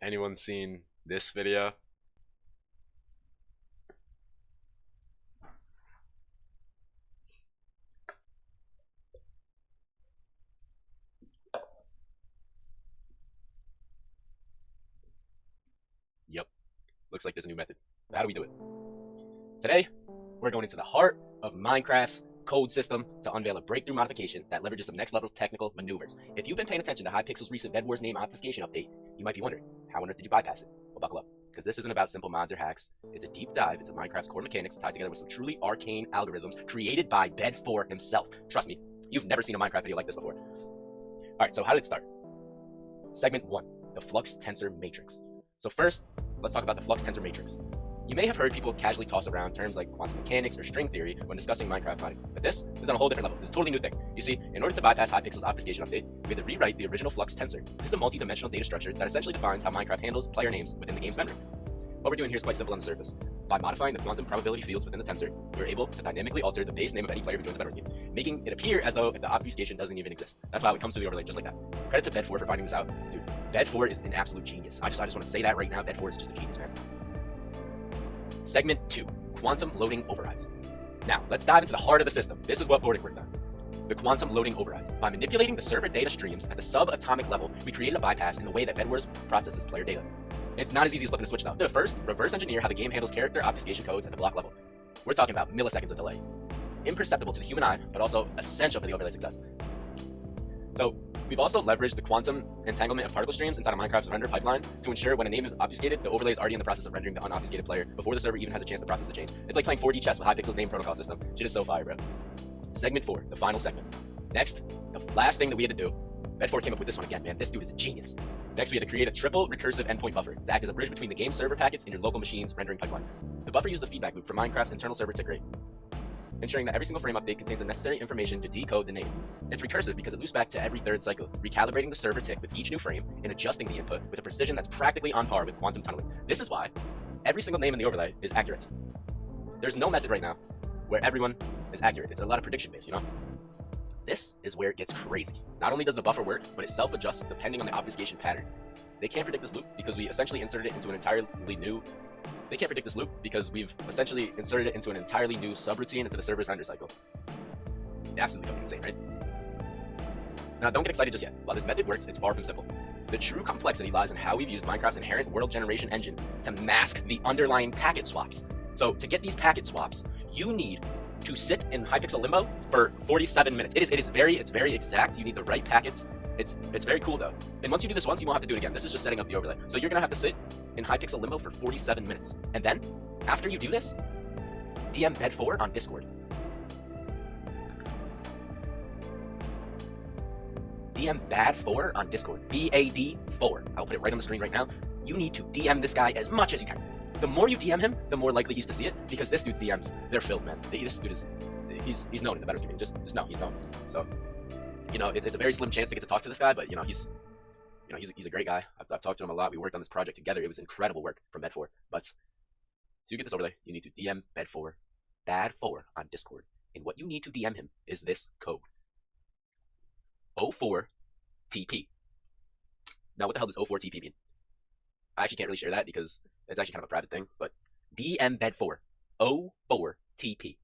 Anyone seen this video? Yep, looks like there's a new method. How do we do it? Today, we're going into the heart of Minecraft's code system to unveil a breakthrough modification that leverages some next level technical maneuvers. If you've been paying attention to Hypixel's recent Bedwars name obfuscation update, you might be wondering, how on earth did you bypass it? Well, buckle up, because this isn't about simple mods or hacks. It's a deep dive into Minecraft's core mechanics tied together with some truly arcane algorithms created by Bed4 himself. Trust me, you've never seen a Minecraft video like this before. Alright, so how did it start? Segment 1, the Flux Tensor Matrix. So first, let's talk about the Flux Tensor Matrix. You may have heard people casually toss around terms like quantum mechanics or string theory when discussing Minecraft modding, but this is on a whole different level. This is a totally new thing. You see, in order to bypass Hypixel's obfuscation update, we had to rewrite the original Flux Tensor. This is a multi-dimensional data structure that essentially defines how Minecraft handles player names within the game's memory. What we're doing here is quite simple on the surface. By modifying the quantum probability fields within the tensor, we're able to dynamically alter the base name of any player who joins the Bedwars game, making it appear as though the obfuscation doesn't even exist. That's how it comes to the overlay just like that. Credit to Bed4 for finding this out. Dude, Bed4 is an absolute genius. I just want to say that right now. Bed4 is just a genius, man. Segment 2, Quantum Loading Overrides. Now, let's dive into the heart of the system. This is what Bordick worked on. The quantum loading overrides. By manipulating the server data streams at the subatomic level, we created a bypass in the way that Bedwars processes player data. It's not as easy as flipping a switch though. To first, reverse engineer how the game handles character obfuscation codes at the block level. We're talking about milliseconds of delay. Imperceptible to the human eye, but also essential for the overlay success. So, we've also leveraged the quantum entanglement of particle streams inside of Minecraft's render pipeline to ensure when a name is obfuscated, the overlay is already in the process of rendering the unobfuscated player before the server even has a chance to process the change. It's like playing 4D chess with Hypixel's name protocol system. Shit is so fire, bro. Segment 4, the final segment. Next, the last thing that we had to do, Bed4 came up with this one again, man. This dude is a genius. Next, we had to create a triple recursive endpoint buffer to act as a bridge between the game server packets and your local machine's rendering pipeline. The buffer uses a feedback loop from Minecraft's internal server tick rate, ensuring that every single frame update contains the necessary information to decode the name. It's recursive because it loops back to every third cycle, recalibrating the server tick with each new frame and adjusting the input with a precision that's practically on par with quantum tunneling. This is why every single name in the overlay is accurate. There's no method right now where everyone is accurate. It's a lot of prediction based, you know? This is where it gets crazy. Not only does the buffer work, but it self-adjusts depending on the obfuscation pattern. They can't predict this loop because we essentially inserted it into an entirely new subroutine into the server's render cycle. Absolutely fucking insane, right? Now, don't get excited just yet. While this method works, it's far from simple. The true complexity lies in how we've used Minecraft's inherent world generation engine to mask the underlying packet swaps. So, to get these packet swaps, you need to sit in Hypixel limbo for 47 minutes. It's very exact. You need the right packets. It's very cool though. And once you do this once, you won't have to do it again. This is just setting up the overlay. So you're gonna have to sit in Hypixel limbo for 47 minutes. And then, after you do this, DM Bed4 on Discord. DM Bad4 on Discord. BAD4. I'll put it right on the screen right now. You need to DM this guy as much as you can. The more you DM him, the more likely he's to see it, because this dude's DMs, they're filled, man. This dude is, he's known in the Bedwars community. Just know, he's known. So, you know, it's a very slim chance to get to talk to this guy, but you know, he's a great guy. I've talked to him a lot. We worked on this project together. It was incredible work from Bed4. But to get this overlay, you need to DM Bed4, Bad4 on Discord. And what you need to DM him is this code. 04TP. Now, what the hell does 04TP mean? I actually can't really share that because it's actually kind of a private thing, but DM Bed4, 04TP.